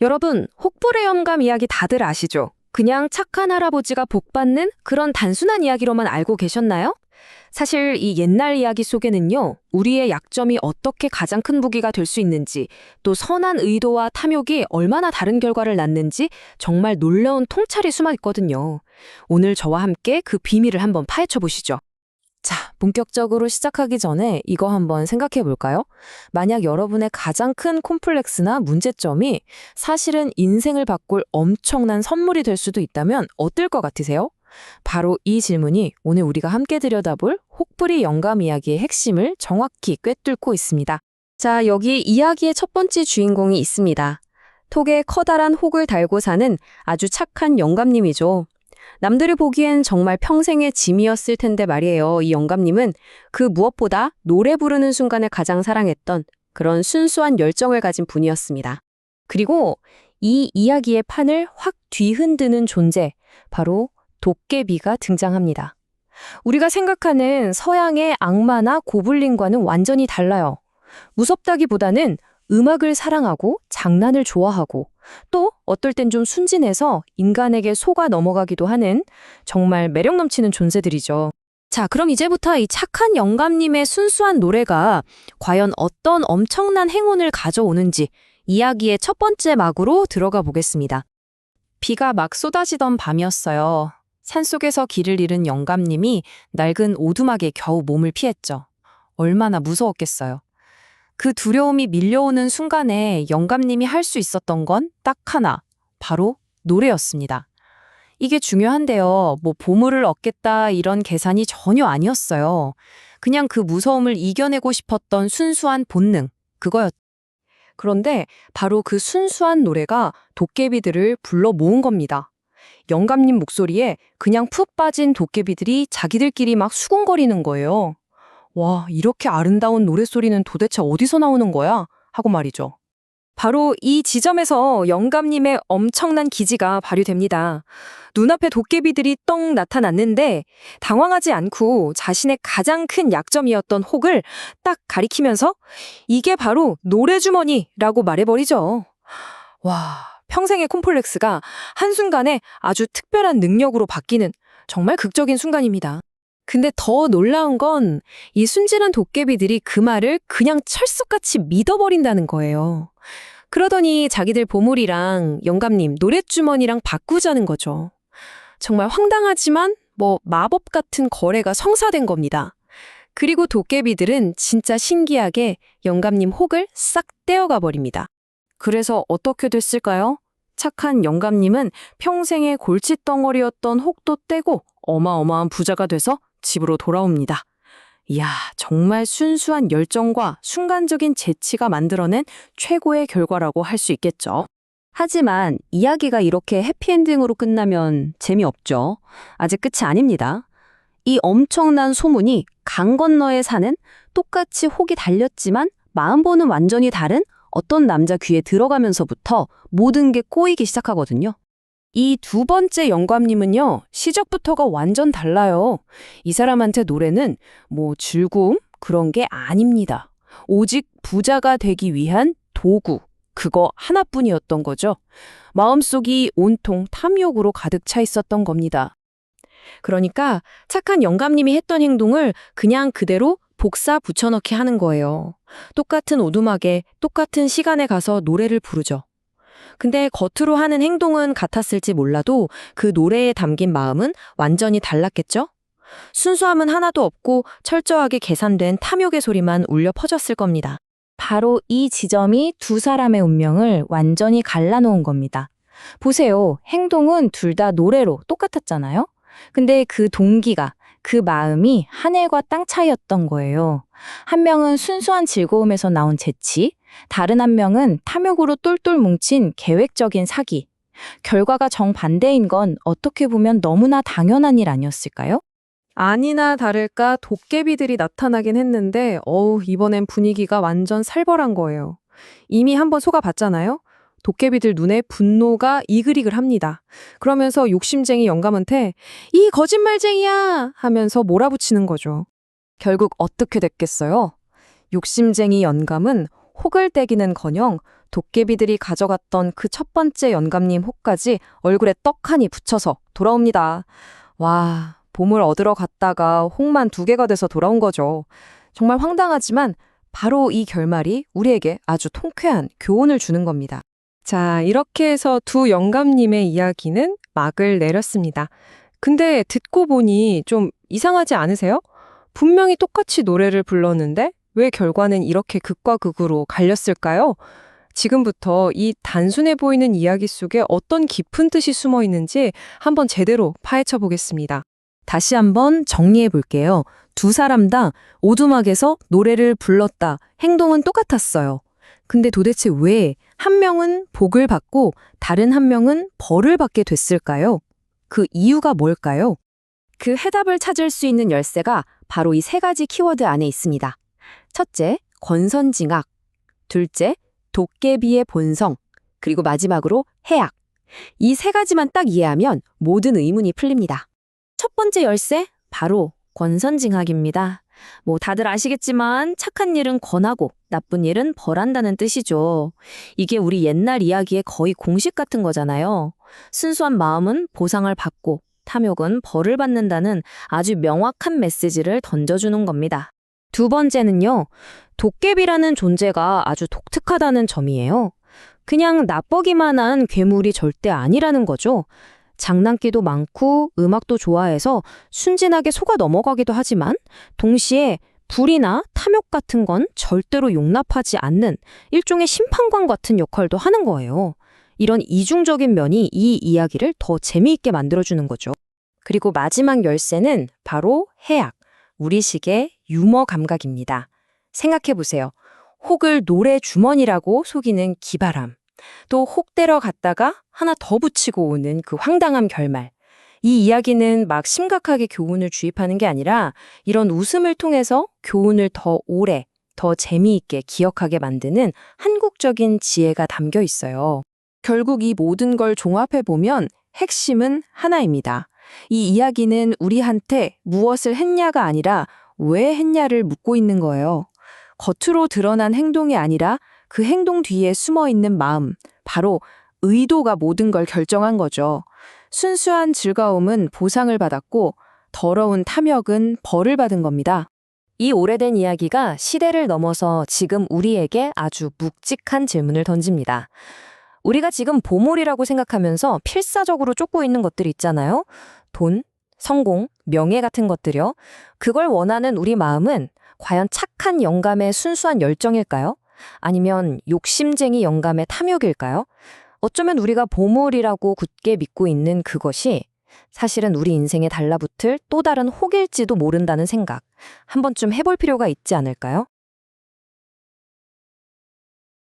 여러분, 혹부의 영감 이야기 다들 아시죠? 그냥 착한 할아버지가 복 받는 그런 단순한 이야기로만 알고 계셨나요? 사실 이 옛날 이야기 속에는요, 우리의 약점이 어떻게 가장 큰 무기가 될 수 있는지, 또 선한 의도와 탐욕이 얼마나 다른 결과를 낳는지 정말 놀라운 통찰이 숨어 있거든요. 오늘 저와 함께 그 비밀을 한번 파헤쳐 보시죠. 자, 본격적으로 시작하기 전에 이거 한번 생각해 볼까요? 만약 여러분의 가장 큰 콤플렉스나 문제점이 사실은 인생을 바꿀 엄청난 선물이 될 수도 있다면 어떨 것 같으세요? 바로 이 질문이 오늘 우리가 함께 들여다볼 혹부리 영감 이야기의 핵심을 정확히 꿰뚫고 있습니다. 자, 여기 이야기의 첫 번째 주인공이 있습니다. 톡에 커다란 혹을 달고 사는 아주 착한 영감님이죠. 남들이 보기엔 정말 평생의 짐이었을 텐데 말이에요. 이 영감님은 그 무엇보다 노래 부르는 순간을 가장 사랑했던 그런 순수한 열정을 가진 분이었습니다. 그리고 이 이야기의 판을 확 뒤흔드는 존재, 바로 도깨비가 등장합니다. 우리가 생각하는 서양의 악마나 고블린과는 완전히 달라요. 무섭다기보다는 음악을 사랑하고 장난을 좋아하고 또 어떨 땐 좀 순진해서 인간에게 속아 넘어가기도 하는 정말 매력 넘치는 존재들이죠. 자, 그럼 이제부터 이 착한 영감님의 순수한 노래가 과연 어떤 엄청난 행운을 가져오는지 이야기의 첫 번째 막으로 들어가 보겠습니다. 비가 막 쏟아지던 밤이었어요. 산속에서 길을 잃은 영감님이 낡은 오두막에 겨우 몸을 피했죠. 얼마나 무서웠겠어요. 그 두려움이 밀려오는 순간에 영감님이 할 수 있었던 건 딱 하나, 바로 노래였습니다. 이게 중요한데요. 뭐 보물을 얻겠다 이런 계산이 전혀 아니었어요. 그냥 그 무서움을 이겨내고 싶었던 순수한 본능, 그거였죠. 그런데 바로 그 순수한 노래가 도깨비들을 불러 모은 겁니다. 영감님 목소리에 그냥 푹 빠진 도깨비들이 자기들끼리 막 수군거리는 거예요. 와, 이렇게 아름다운 노랫소리는 도대체 어디서 나오는 거야? 하고 말이죠. 바로 이 지점에서 영감님의 엄청난 기지가 발휘됩니다. 눈앞에 도깨비들이 떡 나타났는데 당황하지 않고 자신의 가장 큰 약점이었던 혹을 딱 가리키면서 이게 바로 노래주머니라고 말해버리죠. 와, 평생의 콤플렉스가 한순간에 아주 특별한 능력으로 바뀌는 정말 극적인 순간입니다. 근데 더 놀라운 건 이 순진한 도깨비들이 그 말을 그냥 철석같이 믿어버린다는 거예요. 그러더니 자기들 보물이랑 영감님 노랫주머니랑 바꾸자는 거죠. 정말 황당하지만 마법 같은 거래가 성사된 겁니다. 그리고 도깨비들은 진짜 신기하게 영감님 혹을 싹 떼어가 버립니다. 그래서 어떻게 됐을까요? 착한 영감님은 평생의 골칫덩어리였던 혹도 떼고 어마어마한 부자가 돼서 집으로 돌아옵니다. 이야, 정말 순수한 열정과 순간적인 재치가 만들어낸 최고의 결과라고 할 수 있겠죠. 하지만 이야기가 이렇게 해피엔딩으로 끝나면 재미없죠. 아직 끝이 아닙니다. 이 엄청난 소문이 강 건너에 사는 똑같이 혹이 달렸지만 마음보는 완전히 다른 어떤 남자 귀에 들어가면서부터 모든 게 꼬이기 시작하거든요. 이 두 번째 영감님은요, 시작부터가 완전 달라요. 이 사람한테 노래는 즐거움? 그런 게 아닙니다. 오직 부자가 되기 위한 도구, 그거 하나뿐이었던 거죠. 마음속이 온통 탐욕으로 가득 차 있었던 겁니다. 그러니까 착한 영감님이 했던 행동을 그냥 그대로 복사 붙여넣기 하는 거예요. 똑같은 오두막에 똑같은 시간에 가서 노래를 부르죠. 근데 겉으로 하는 행동은 같았을지 몰라도 그 노래에 담긴 마음은 완전히 달랐겠죠? 순수함은 하나도 없고 철저하게 계산된 탐욕의 소리만 울려 퍼졌을 겁니다. 바로 이 지점이 두 사람의 운명을 완전히 갈라놓은 겁니다. 보세요. 행동은 둘 다 노래로 똑같았잖아요? 근데 그 동기가, 그 마음이 하늘과 땅 차이였던 거예요. 한 명은 순수한 즐거움에서 나온 재치, 다른 한 명은 탐욕으로 똘똘 뭉친 계획적인 사기. 결과가 정반대인 건 어떻게 보면 너무나 당연한 일 아니었을까요? 아니나 다를까 도깨비들이 나타나긴 했는데 이번엔 분위기가 완전 살벌한 거예요. 이미 한번 속아봤잖아요? 도깨비들 눈에 분노가 이글이글합니다. 그러면서 욕심쟁이 영감한테 이 거짓말쟁이야 하면서 몰아붙이는 거죠. 결국 어떻게 됐겠어요? 욕심쟁이 영감은 혹을 떼기는커녕 도깨비들이 가져갔던 그 첫 번째 영감님 혹까지 얼굴에 떡하니 붙여서 돌아옵니다. 와, 보물 얻으러 갔다가 혹만 2개가 돼서 돌아온 거죠. 정말 황당하지만 바로 이 결말이 우리에게 아주 통쾌한 교훈을 주는 겁니다. 자, 이렇게 해서 두 영감님의 이야기는 막을 내렸습니다. 근데 듣고 보니 좀 이상하지 않으세요? 분명히 똑같이 노래를 불렀는데 왜 결과는 이렇게 극과 극으로 갈렸을까요? 지금부터 이 단순해 보이는 이야기 속에 어떤 깊은 뜻이 숨어 있는지 한번 제대로 파헤쳐 보겠습니다. 다시 한번 정리해 볼게요. 두 사람 다 오두막에서 노래를 불렀다. 행동은 똑같았어요. 근데 도대체 왜 한 명은 복을 받고 다른 한 명은 벌을 받게 됐을까요? 그 이유가 뭘까요? 그 해답을 찾을 수 있는 열쇠가 바로 이 3가지 키워드 안에 있습니다. 첫째, 권선징악. 둘째, 도깨비의 본성. 그리고 마지막으로 해악. 이 3가지만 딱 이해하면 모든 의문이 풀립니다. 첫 번째 열쇠, 바로 권선징악입니다. 다들 아시겠지만 착한 일은 권하고 나쁜 일은 벌한다는 뜻이죠. 이게 우리 옛날 이야기의 거의 공식 같은 거잖아요. 순수한 마음은 보상을 받고 탐욕은 벌을 받는다는 아주 명확한 메시지를 던져주는 겁니다. 두 번째는요, 도깨비라는 존재가 아주 독특하다는 점이에요. 그냥 나쁘기만 한 괴물이 절대 아니라는 거죠. 장난기도 많고 음악도 좋아해서 순진하게 속아 넘어가기도 하지만 동시에 불이나 탐욕 같은 건 절대로 용납하지 않는 일종의 심판관 같은 역할도 하는 거예요. 이런 이중적인 면이 이 이야기를 더 재미있게 만들어주는 거죠. 그리고 마지막 열쇠는 바로 해악, 우리식의 유머 감각입니다. 생각해보세요. 혹을 노래 주머니라고 속이는 기발함. 또 혹대러 갔다가 하나 더 붙이고 오는 그 황당한 결말. 이 이야기는 막 심각하게 교훈을 주입하는 게 아니라 이런 웃음을 통해서 교훈을 더 오래, 더 재미있게 기억하게 만드는 한국적인 지혜가 담겨 있어요. 결국 이 모든 걸 종합해보면 핵심은 하나입니다. 이 이야기는 우리한테 무엇을 했냐가 아니라 왜 했냐를 묻고 있는 거예요. 겉으로 드러난 행동이 아니라 그 행동 뒤에 숨어 있는 마음, 바로 의도가 모든 걸 결정한 거죠. 순수한 즐거움은 보상을 받았고 더러운 탐욕은 벌을 받은 겁니다. 이 오래된 이야기가 시대를 넘어서 지금 우리에게 아주 묵직한 질문을 던집니다. 우리가 지금 보물이라고 생각하면서 필사적으로 쫓고 있는 것들 있잖아요. 돈, 성공, 명예 같은 것들이요. 그걸 원하는 우리 마음은 과연 착한 영감의 순수한 열정일까요? 아니면 욕심쟁이 영감의 탐욕일까요? 어쩌면 우리가 보물이라고 굳게 믿고 있는 그것이 사실은 우리 인생에 달라붙을 또 다른 혹일지도 모른다는 생각, 한 번쯤 해볼 필요가 있지 않을까요?